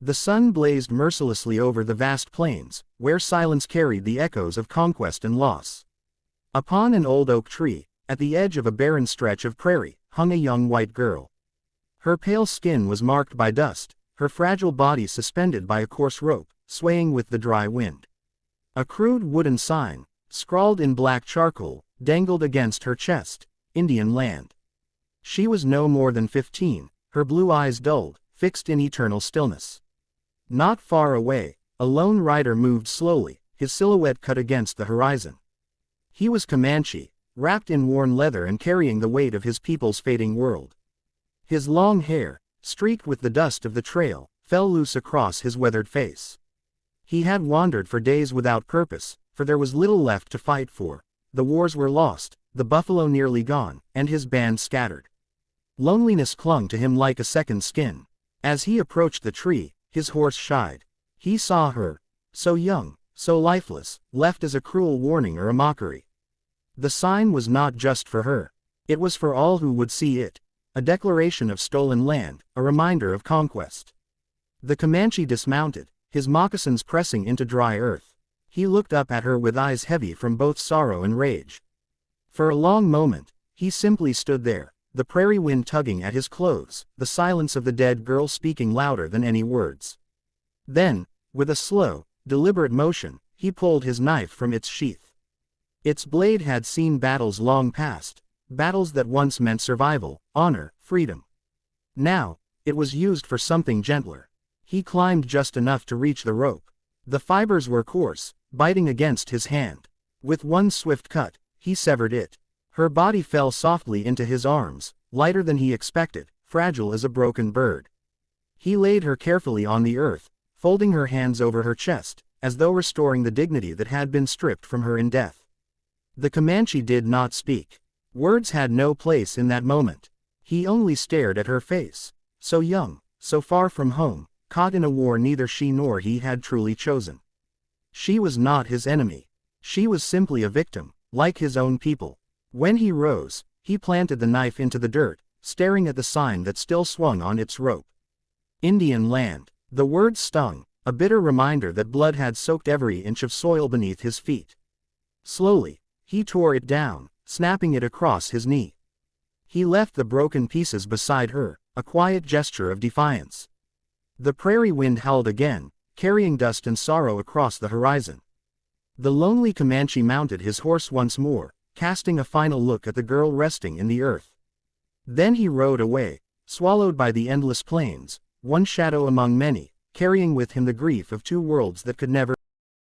The sun blazed mercilessly over the vast plains, where silence carried the echoes of conquest and loss. Upon an old oak tree, at the edge of a barren stretch of prairie, hung a young white girl. Her pale skin was marked by dust, her fragile body suspended by a coarse rope, swaying with the dry wind. A crude wooden sign, scrawled in black charcoal, dangled against her chest, Indian Land. She was no more than 15, her blue eyes dulled, fixed in eternal stillness. Not far away, a lone rider moved slowly, his silhouette cut against the horizon. He was Comanche, wrapped in worn leather and carrying the weight of his people's fading world. His long hair, streaked with the dust of the trail, fell loose across his weathered face. He had wandered for days without purpose, for there was little left to fight for. The wars were lost, the buffalo nearly gone, and his band scattered. Loneliness clung to him like a second skin. As he approached the tree, his horse shied. He saw her, so young, so lifeless, left as a cruel warning or a mockery. The sign was not just for her. It was for all who would see it. A declaration of stolen land, a reminder of conquest. The Comanche dismounted, his moccasins pressing into dry earth. He looked up at her with eyes heavy from both sorrow and rage. For a long moment, he simply stood there, the prairie wind tugging at his clothes, the silence of the dead girl speaking louder than any words. Then, with a slow, deliberate motion, he pulled his knife from its sheath. Its blade had seen battles long past, battles that once meant survival, honor, freedom. Now, it was used for something gentler. He climbed just enough to reach the rope. The fibers were coarse, biting against his hand. With one swift cut, he severed it. Her body fell softly into his arms, lighter than he expected, fragile as a broken bird. He laid her carefully on the earth, folding her hands over her chest, as though restoring the dignity that had been stripped from her in death. The Comanche did not speak. Words had no place in that moment. He only stared at her face, so young, so far from home, caught in a war neither she nor he had truly chosen. She was not his enemy. She was simply a victim, like his own people. When he rose, he planted the knife into the dirt, staring at the sign that still swung on its rope. Indian Land. The word stung, a bitter reminder that blood had soaked every inch of soil beneath his feet. Slowly, he tore it down, snapping it across his knee. He left the broken pieces beside her, a quiet gesture of defiance. The prairie wind howled again, carrying dust and sorrow across the horizon. The lonely Comanche mounted his horse once more, casting a final look at the girl resting in the earth. Then he rode away, swallowed by the endless plains, one shadow among many, carrying with him the grief of two worlds that could never